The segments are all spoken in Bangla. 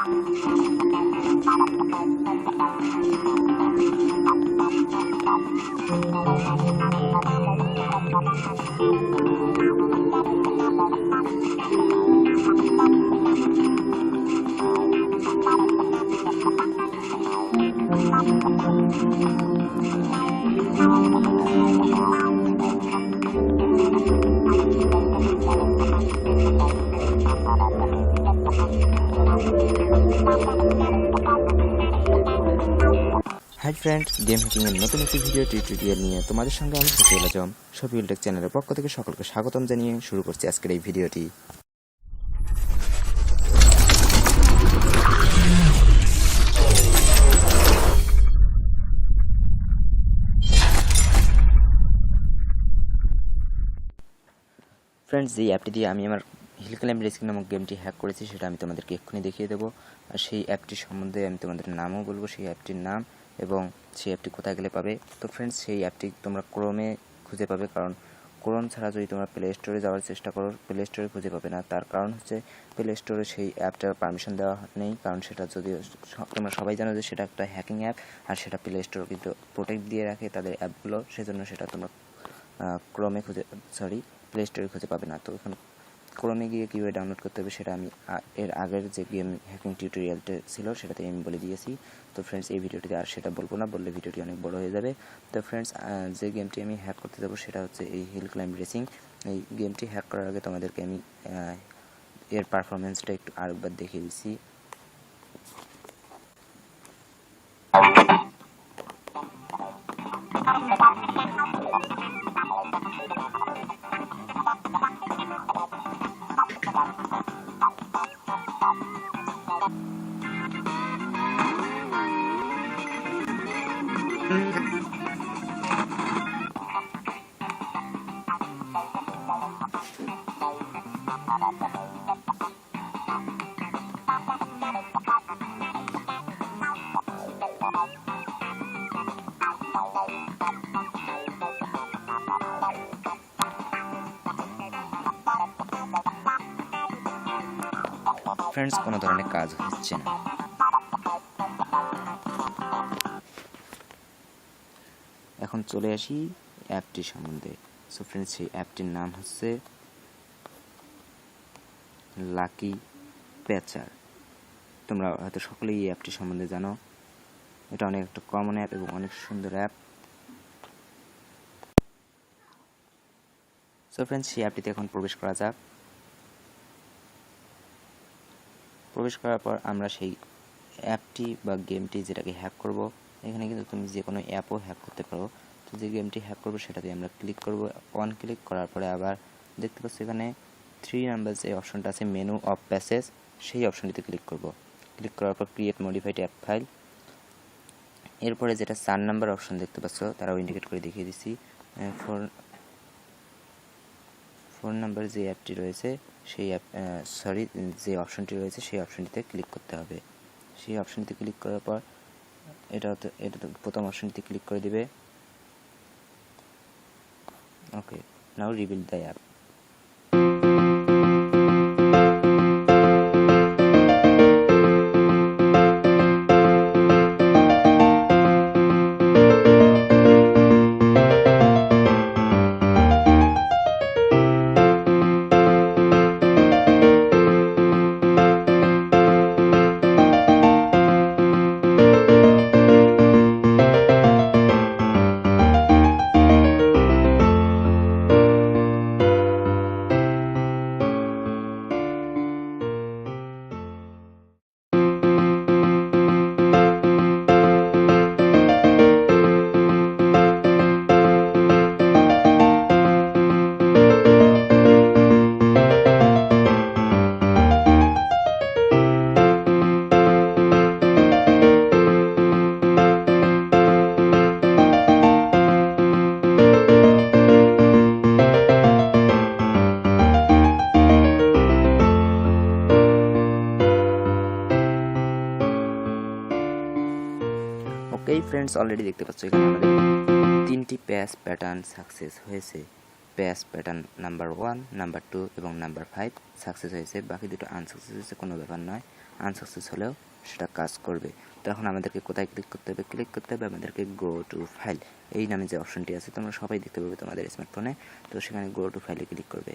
হাই ফ্রেন্ড, গেম হ্যাকিংয়ের নতুন একটি ভিডিও টিউটোরিয়াল নিয়ে তোমাদের সঙ্গে আমি শফিউল আজম শফিউল টেক চ্যানেলের পক্ষ থেকে সকলকে স্বাগতম জানিয়ে শুরু করছি আজকের এই ভিডিওটি। ফ্রেন্ডস, যেই অ্যাপটি দিয়ে আমি আমার হিল ক্লাইম্ব রেসিং নামক গেমটি হ্যাক করেছি সেটা আমি তোমাদেরকে এক্ষুনি দেখিয়ে দেবো। আর সেই অ্যাপটি সম্বন্ধে আমি তোমাদের নামও বলবো, সেই অ্যাপটির নাম এবং সেই অ্যাপটি কোথায় গেলে পাবে। তো ফ্রেন্ডস, সেই অ্যাপটি তোমরা ক্রোমে খুঁজে পাবে, কারণ ক্রোম ছাড়া যদি তোমরা প্লে স্টোরে যাওয়ার চেষ্টা করো প্লে স্টোরে খুঁজে পাবে না। তার কারণ হচ্ছে প্লে স্টোরে সেই অ্যাপটার পারমিশন দেওয়া নেই, কারণ সেটা যদিও তোমরা সবাই জানো যে সেটা একটা হ্যাকিং অ্যাপ, আর সেটা প্লে স্টোর কিন্তু প্রোটেক্ট দিয়ে রাখে তাদের অ্যাপগুলো, সেজন্য সেটা তোমরা ক্রোমে প্লে স্টোরে খুঁজে পাবে না। তো এখন ক্রোমে গিয়ে কীভাবে ডাউনলোড করতে হবে সেটা আমি এর আগের যে গেম হ্যাকিং টিউটোরিয়ালটা ছিল সেটাতে আমি বলে দিয়েছি। তো ফ্রেন্ডস, এই ভিডিওটিতে আর সেটা বলবো না, বললে ভিডিওটি অনেক বড় হয়ে যাবে। তো ফ্রেন্ডস, যে গেমটি আমি হ্যাক করতে যাবো সেটা হচ্ছে এই হিল ক্লাইম্ব রেসিং। এই গেমটি হ্যাক করার আগে তোমাদেরকে আমি এর পারফরমেন্সটা একটু আরেকবার দেখিয়ে দিচ্ছি। ফ্রেন্ডস, কোনো ধরনের কাজ হচ্ছে না। এখন চলে আসি অ্যাপটি সম্বন্ধে। সো ফ্রেন্ডস, সেই অ্যাপটির নাম হচ্ছে লাকি প্যাচার। তোমরা হয়তো সকলেই এই অ্যাপটি সম্বন্ধে জানো। এটা অনেক একটা কমন অ্যাপ এবং অনেক সুন্দর অ্যাপ। সো ফ্রেন্ডস, সেই অ্যাপটিতে এখন প্রবেশ করা যাক। প্রবেশ করার পর আমরা সেই অ্যাপটি বা গেমটি যেটাকে হ্যাক করব, এখানে কিন্তু তুমি যে কোনো অ্যাপও হ্যাক করতে পারো। তো যে গেমটি হ্যাক করবো সেটাতে আমরা ক্লিক করব। ওয়ান ক্লিক করার পরে আবার দেখতে পাচ্ছি এখানে 3 নাম্বার যে অপশনটা আছে মেনু অফ প্যাসেজ, সেই অপশনটিতে ক্লিক করব। ক্লিক করার পর ক্রিয়েট মডিফাইড অ্যাপ ফাইল। এরপরে যেটা 4 নাম্বার অপশন দেখতে পাচ্ছ তারাও ইন্ডিকেট করে দেখিয়ে দিচ্ছি। 4 নাম্বার যে অ্যাপটি রয়েছে সেই যে অপশনটি রয়েছে সেই অপশনটিতে ক্লিক করতে হবে। সেই অপশনটিতে ক্লিক করার পর এটা প্রথম অপশনটিতে ক্লিক করে দিবে। Okay, now rebuild the app. Okay friends, already দেখতে পাচ্ছ এখানে আমাদের 3টি প্যাস প্যাটার্ন সাকসেস হয়েছে। প্যাস প্যাটার্ন নাম্বার 1, নাম্বার 2 এবং নাম্বার 5 সাকসেস হয়েছে। বাকি দুটো আনসাকসেস হয়েছে, কোনো ব্যাপার নয়। আনসাকসেস হলেও সেটা কাজ করবে। তো এখন আমাদেরকে কোথায় ক্লিক করতে হবে? ক্লিক করতে হবে আমাদেরকে গো টু ফাইল এই নামে যে অপশনটি আছে তোমরা সবাই দেখতে পাবে তোমাদের স্মার্টফোনে। তো সেখানে গো টু ফাইলে ক্লিক করবে।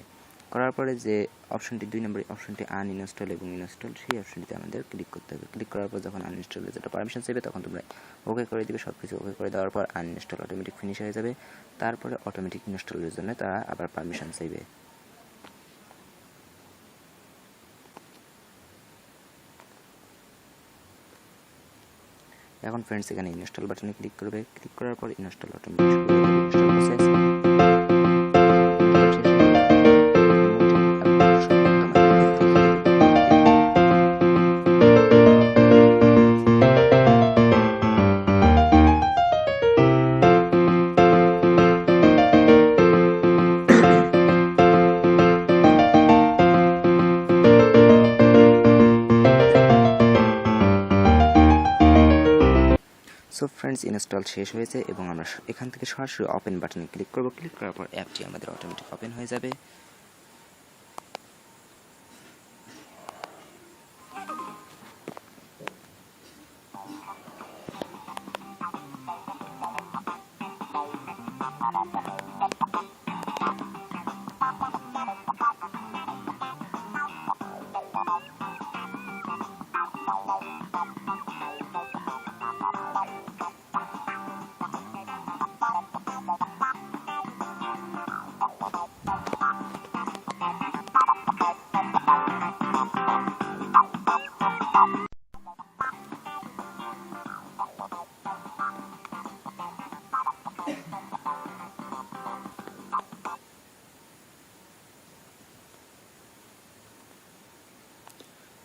করার পরে যে অপশনটি 2 নম্বর অপশনটি আনইনস্টল এবং ইনস্টল, সেই অপশনটিতে আমাদের ক্লিক করতে হবে। ক্লিক করার পর যখন আনইনস্টলের যেটা পারমিশন চাইবে তখন তোমরা ওকে করে দিবে। সব কিছু ওকে করে দেওয়ার পর আনইনস্টল অটোমেটিক ফিনিশ হয়ে যাবে। তারপরে অটোমেটিক ইনস্টলের জন্য তারা আবার পারমিশন চাইবে। এখন ফ্রেন্ডস এখানে ইনস্টল বাটনে ক্লিক করবে। ক্লিক করার পর ইনস্টল অটোমেটিক শুরু হয়ে যাবে install process. So friends install শেষ হয়েছে এবং আমরা এখান থেকে সরাসরি ওপেন বাটনে ক্লিক করব। ক্লিক করার পর অ্যাপটি আমাদের অটোমেটিক ওপেন হয়ে যাবে।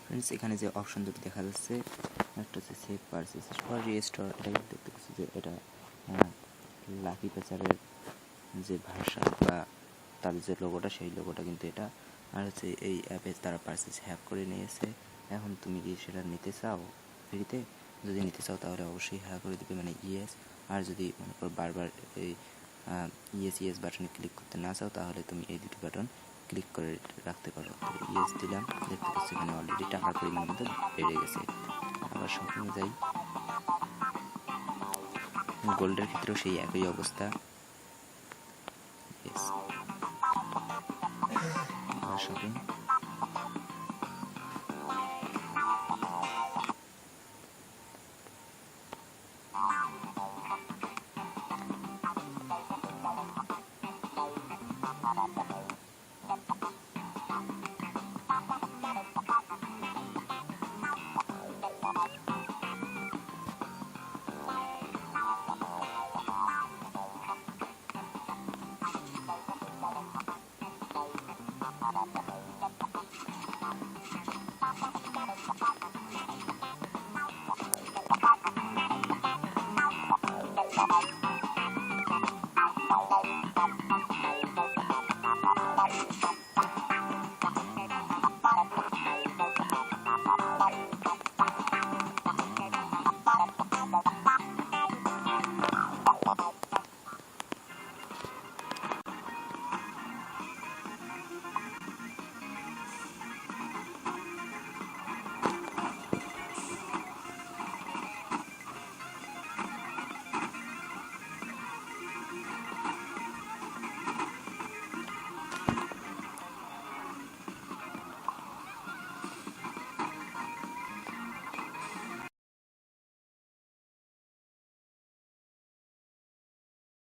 ফ্রেন্ডস এখানে যে অপশন দুটি দেখা যাচ্ছে, একটা হচ্ছে সেভ পারচেস ফর রিস্টোর। এটা দেখতে পাচ্ছি যে এটা লাকি পেচারের যে ভাষা বা তার যে লোগোটা, সেই লোগোটা কিন্তু এটা। আর হচ্ছে এই অ্যাপে তারা পারচেস হ্যাক করে নিয়েছে। এখন তুমি কি সেটা নিতে চাও ফ্রিতে? যদি নিতে চাও তাহলে অবশ্যই হ্যাক করে দেবে, মানে ইয়েস। আর যদি মনে করো বারবার এই ইয়েস বাটনে ক্লিক করতে না চাও তাহলে তুমি এই দুটি বাটন ক্লিক করে রাখতে পারো। তো ইয়েস দিলাম, দেখতে পাচ্ছি এখানে অলরেডি টাকার পরিমাণ কিন্তু বেড়ে গেছে। আবার শপিং যাই, গোল্ডের ক্ষেত্রেও সেই একই অবস্থা। ইয়েস, আবার শপিং।